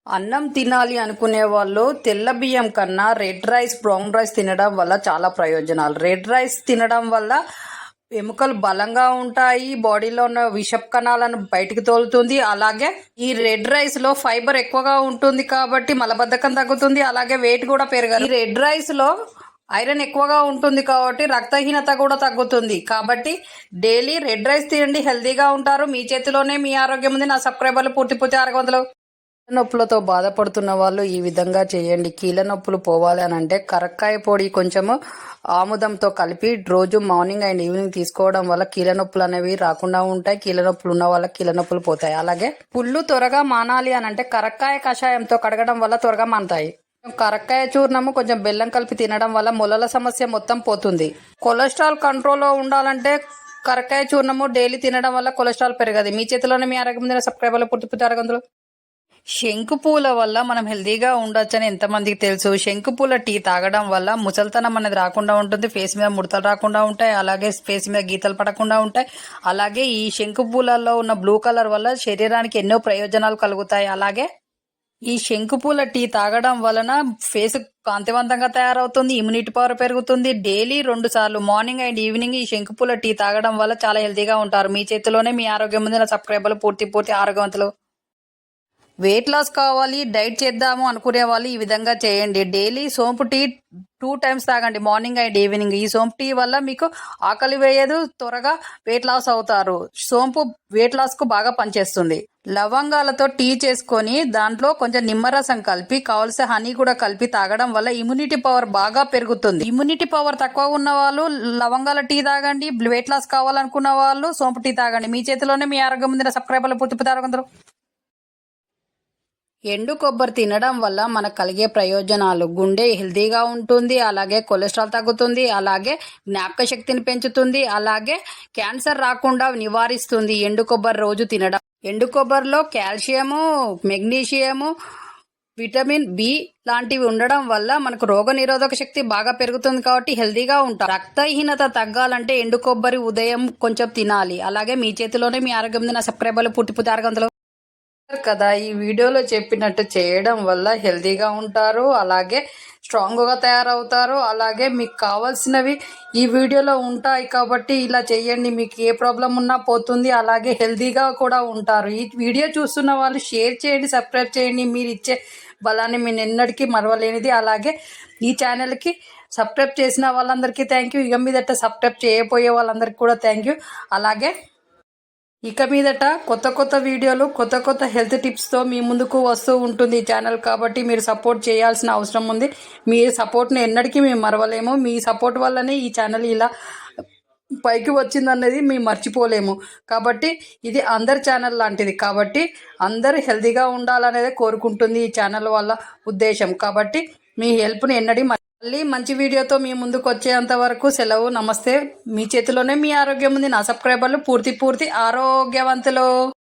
అన్నం తినాలి అనుకునే వాళ్ళు తెల్ల బియ్యం కన్నా రెడ్ రైస్, బ్రౌన్ రైస్ తినడం వల్ల చాలా ప్రయోజనాలు. రెడ్ రైస్ తినడం వల్ల ఎముకలు బలంగా ఉంటాయి, బాడీలో ఉన్న విషపు కణాలను బయటికి తోలుతుంది. అలాగే ఈ రెడ్ రైస్ లో ఫైబర్ ఎక్కువగా ఉంటుంది కాబట్టి మలబద్ధకం తగ్గుతుంది, అలాగే వెయిట్ కూడా పెరగదు. ఈ రెడ్ రైస్ లో ఐరన్ ఎక్కువగా ఉంటుంది కాబట్టి రక్తహీనత కూడా తగ్గుతుంది. కాబట్టి డైలీ రెడ్ రైస్ తినండి, హెల్తీగా ఉంటారు. మీ చేతిలోనే మీ ఆరోగ్యం ఉంది. నా సబ్స్క్రైబర్లు పూర్తి 600. నొప్పులతో బాధపడుతున్న వాళ్ళు ఈ విధంగా చేయండి. కీళ్ళ నొప్పులు పోవాలి అని అంటే కరక్కాయ పొడి కొంచెము ఆముదంతో కలిపి రోజు మార్నింగ్ అండ్ ఈవినింగ్ తీసుకోవడం వల్ల కీళ్ళ నొప్పులు అనేవి రాకుండా ఉంటాయి. కీళ్ళ నొప్పులు ఉన్న వాళ్ళకి కీళ్ళ నొప్పులు పోతాయి. అలాగే పుళ్ళు త్వరగా మానాలి అని అంటే కరక్కాయ కషాయంతో కడగడం వల్ల త్వరగా మానతాయి. కరక్కాయ చూర్ణము కొంచెం బెల్లం కలిపి తినడం వల్ల మొలల సమస్య మొత్తం పోతుంది. కొలెస్ట్రాల్ కంట్రోల్లో ఉండాలంటే కరక్కాయ చూర్ణము డైలీ తినడం వల్ల కొలెస్ట్రాల్ పెరగదు. మీ చేతిలోనే మీ ఆరోగ్యం ఉంది. సబ్స్క్రైబర్లు పూర్తి 600. శంకు పూల వల్ల మనం హెల్తీగా ఉండొచ్చని ఎంతమందికి తెలుసు. శంకు పూల టీ తాగడం వల్ల ముసల్తనం అనేది రాకుండా ఉంటుంది, ఫేస్ మీద ముడతలు రాకుండా ఉంటాయి, అలాగే ఫేస్ మీద గీతలు పడకుండా ఉంటాయి. అలాగే ఈ శంకు పూలలో ఉన్న బ్లూ కలర్ వల్ల శరీరానికి ఎన్నో ప్రయోజనాలు కలుగుతాయి. అలాగే ఈ శంకు పూల టీ తాగడం వలన ఫేస్ కాంతివంతంగా తయారవుతుంది, ఇమ్యూనిటీ పవర్ పెరుగుతుంది. డైలీ 2 సార్లు మార్నింగ్ అండ్ ఈవినింగ్ ఈ శంకు పూల టీ తాగడం వల్ల చాలా హెల్తీగా ఉంటారు. మీ చేతిలోనే మీ ఆరోగ్యం ఉంది. నా సబ్స్క్రైబర్లు పూర్తి ఆరోగ్యవంతులు. వెయిట్ లాస్ కావాలి, డైట్ చేద్దాము అనుకునే వాళ్ళు ఈ విధంగా చేయండి. డైలీ సోంపు టీ 2 టైమ్స్ తాగండి, మార్నింగ్ అండ్ ఈవినింగ్. ఈ సోంపు టీ వల్ల మీకు ఆకలి వేయదు, త్వరగా వెయిట్ లాస్ అవుతారు. సోంపు వెయిట్ లాస్ కు బాగా పనిచేస్తుంది. లవంగాలతో టీ చేసుకొని దాంట్లో కొంచెం నిమ్మరసం కలిపి కావలసిన హనీ కూడా కలిపి తాగడం వల్ల ఇమ్యూనిటీ పవర్ బాగా పెరుగుతుంది. ఇమ్యూనిటీ పవర్ తక్కువ ఉన్న వాళ్ళు లవంగాల టీ తాగండి. వెయిట్ లాస్ కావాలనుకున్న వాళ్ళు సోంపు టీ తాగండి. మీ చేతిలోనే మీ ఆరోగ్యం ఉంది. సబ్స్క్రైబర్లు పూర్తి 600. ఎండు కొబ్బరి తినడం వల్ల మనకు కలిగే ప్రయోజనాలు: గుండె హెల్తీగా ఉంటుంది, అలాగే కొలెస్ట్రాల్ తగ్గుతుంది, అలాగే జ్ఞాపక శక్తిని పెంచుతుంది, అలాగే క్యాన్సర్ రాకుండా నివారిస్తుంది. ఎండు కొబ్బరి రోజు తినడం. ఎండు కొబ్బరిలో కాల్షియము, మెగ్నీషియము, విటమిన్ బి లాంటివి ఉండడం వల్ల మనకు రోగ నిరోధక శక్తి బాగా పెరుగుతుంది కాబట్టి హెల్తీగా ఉంటాం. రక్తహీనత తగ్గాలంటే ఎండు కొబ్బరి ఉదయం కొంచెం తినాలి. అలాగే మీ చేతిలోనే మీ ఆరోగ్యం ఉంది. నా సబ్స్క్రైబర్లు పూర్తి 600. కదా, ఈ వీడియోలో చెప్పినట్టు చేయడం వల్ల హెల్తీగా ఉంటారు, అలాగే స్ట్రాంగ్గా తయారవుతారు. అలాగే మీకు కావాల్సినవి ఈ వీడియోలో ఉంటాయి కాబట్టి ఇలా చేయండి. మీకు ఏ ప్రాబ్లం ఉన్నా పోతుంది, అలాగే హెల్తీగా కూడా ఉంటారు. ఈ వీడియో చూస్తున్న వాళ్ళు షేర్ చేయండి, సబ్స్క్రైబ్ చేయండి. మీరు ఇచ్చే బలాన్ని నేను ఎన్నటికీ మరవలేనిది. అలాగే ఈ ఛానల్కి సబ్స్క్రైబ్ చేసిన వాళ్ళందరికీ థ్యాంక్ యూ. ఇక మీదట సబ్స్క్రైబ్ చేయబోయే వాళ్ళందరికీ కూడా థ్యాంక్ యూ. అలాగే ఇక మీదట కొత్త వీడియోలు, కొత్త హెల్త్ టిప్స్తో మీ ముందుకు వస్తూ ఉంటుంది ఈ ఛానల్. కాబట్టి మీరు సపోర్ట్ చేయాల్సిన అవసరం ఉంది. మీ సపోర్ట్ని ఎన్నటికీ మేము మరవలేము. మీ సపోర్ట్ వల్లనే ఈ ఛానల్ ఇలా పైకి వచ్చిందన్నది మేము మర్చిపోలేము. కాబట్టి ఇది అందరి ఛానల్ లాంటిది కాబట్టి అందరూ హెల్తీగా ఉండాలనేది కోరుకుంటుంది ఈ ఛానల్ వల్ల ఉద్దేశం. కాబట్టి మీ హెల్ప్ని మళ్ళీ మంచి వీడియోతో మీ ముందుకు వచ్చేంత వరకు సెలవు. నమస్తే. మీ చేతిలోనే మీ ఆరోగ్యం ఉంది. నా సబ్స్క్రైబర్లు పూర్తి ఆరోగ్యవంతులు.